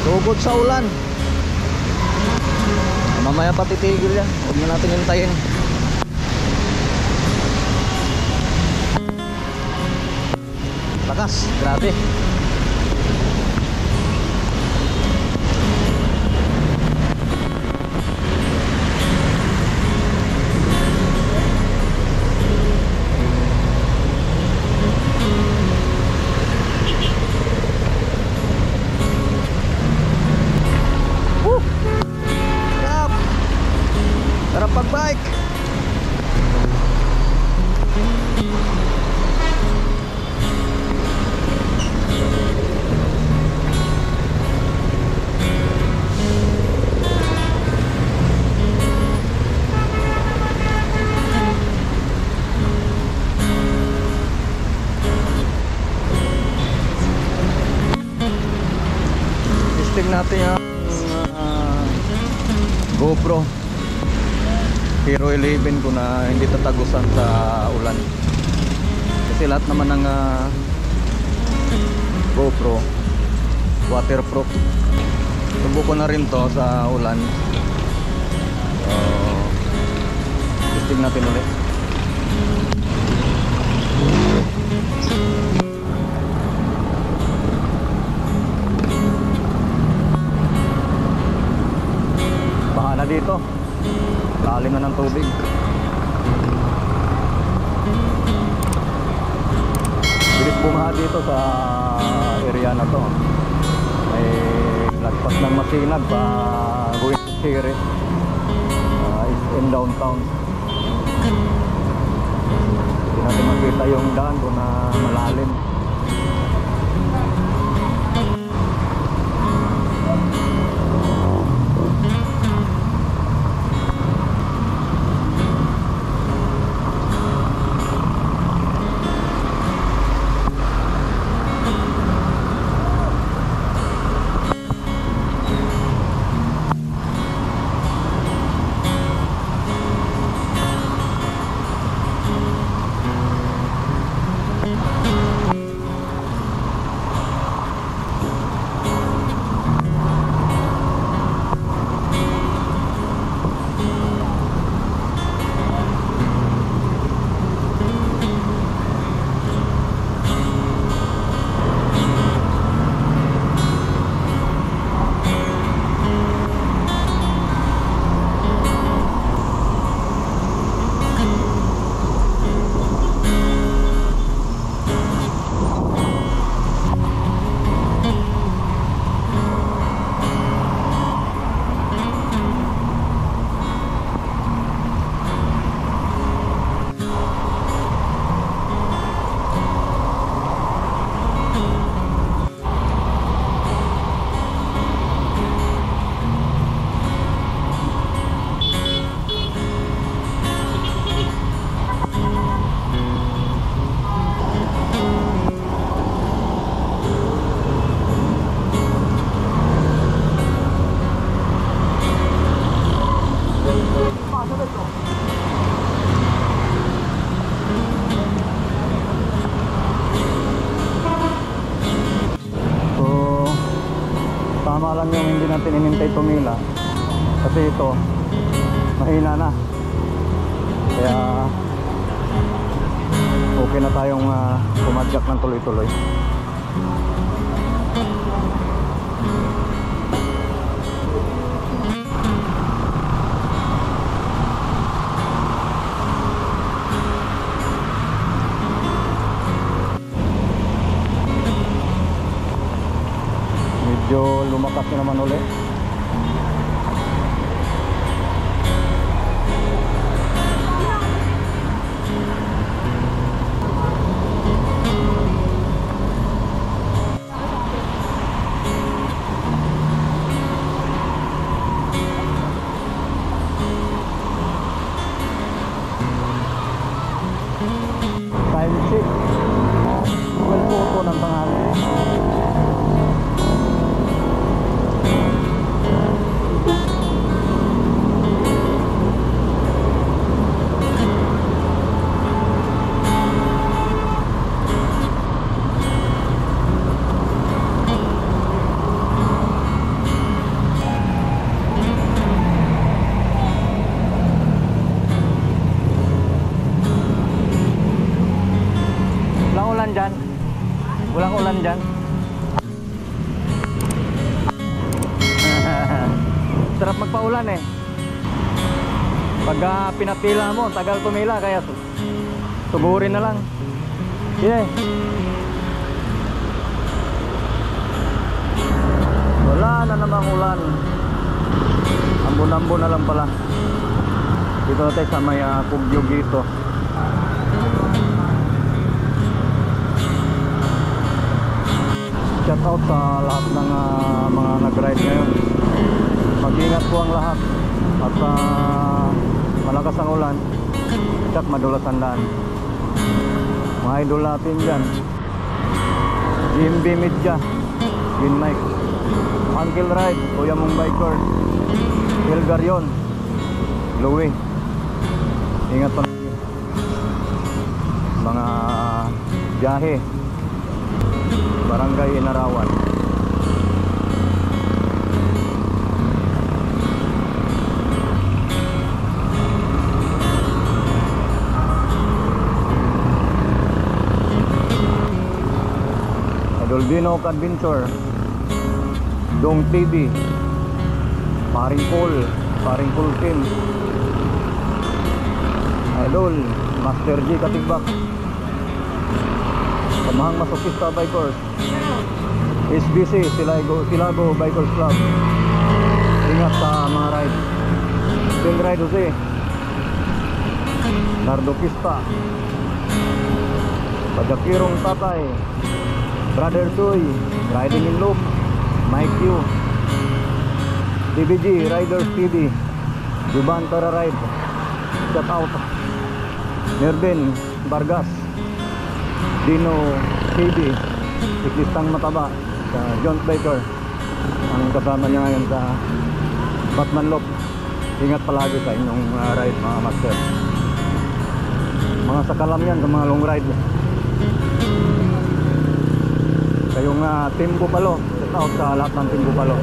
Tugod sa ulan. Mamaya pa titigil yan. Huwag na natin hintayin. Lakas, grabe. Sarap pag-bike. Testing natin yung GoPro Hero 11 ko na hindi tatagusan sa ulan. Kasi lahat naman ng GoPro waterproof. Subukan na rin to sa ulan. Testing natin ulit. Baha na dito. Lalim na ng tubig. Bilis bumaha dito sa area na to. May lagpas ng masinag pa going to Siri. Is in downtown. Hindi natin makita yung daan kung na malalim. Tama lang yung hindi natin inintay tumila kasi ito mahina na, kaya okay na tayong pumadyak ng tuloy-tuloy. Medyo lumakas na naman ulit. Time check 12:00 ng tanghali. Sarap magpaulan eh. Pagka pinapila mo, tagal tumila, kaya sugurin na lang. Yeah. Wala na namang ulan. Ambon-ambon na lang pala. Dito natin sa may Kugyo dito. Shout out sa lahat ng mga nag-ride ngayon. Mag-ingat po ang lahat. At malakas ang ulan. At madulas ang daan. Mga idol natin dyan. GMB Media, Gin Mike, Uncle Ride, Kuya Mong Biker, Elgarion, Louie. Ingat pa mga biyahe, Barangay Inarawan. Dolbino Adventure, Dong TV, Paring Paul Team, Idol, Master G Katigbak, Kamahang Masokista Bikers, SBC, Silago Bikers Club. Ingat sa mga ride. Still Ride Jose, Nardo Pista, Pajakirong Tatay, Brother Toy, Riding in Loop, Mike Q, TBG, Riders TV, Juban Tara Ride, Shout out, Nerden Vargas, Dino TV, Siklistang Mataba, sa John Baker, ang kasama niya ngayon sa Batman Loop. Ingat palagi sa inyong ride mga master. Mga sakalam yan sa mga long ride. Kayong Team Bupalo, shout out sa lahat ng Team Bupalo.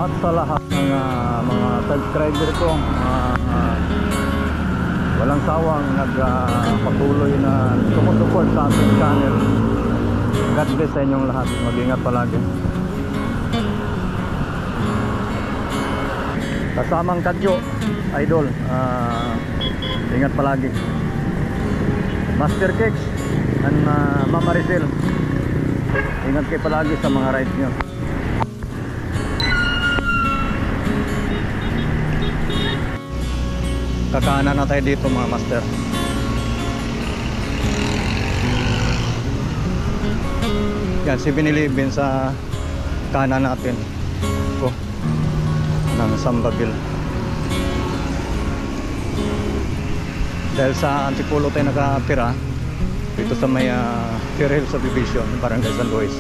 At sa lahat ng mga subscriber ko, walang sawang nagpatuloy na sumusupport sa ating channel. God bless sa inyong lahat. Mag-ingat palagi. Kasamang Kadyo, Idol, ingat palagi. Master Cakes and Mama Rizal, ingat kayo palagi sa mga rides nyo. Kakanan na tayo dito mga master. Yan, si Binilibin sa kanan natin ng Sambaville. Dahil sa Antipolo tayo nakapira dito sa may Fair Hill Subdivision, Barangay San Luis.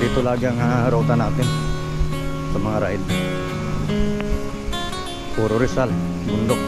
Dito lagi ang ruta natin sa mga ride. Puro Rizal, bundok.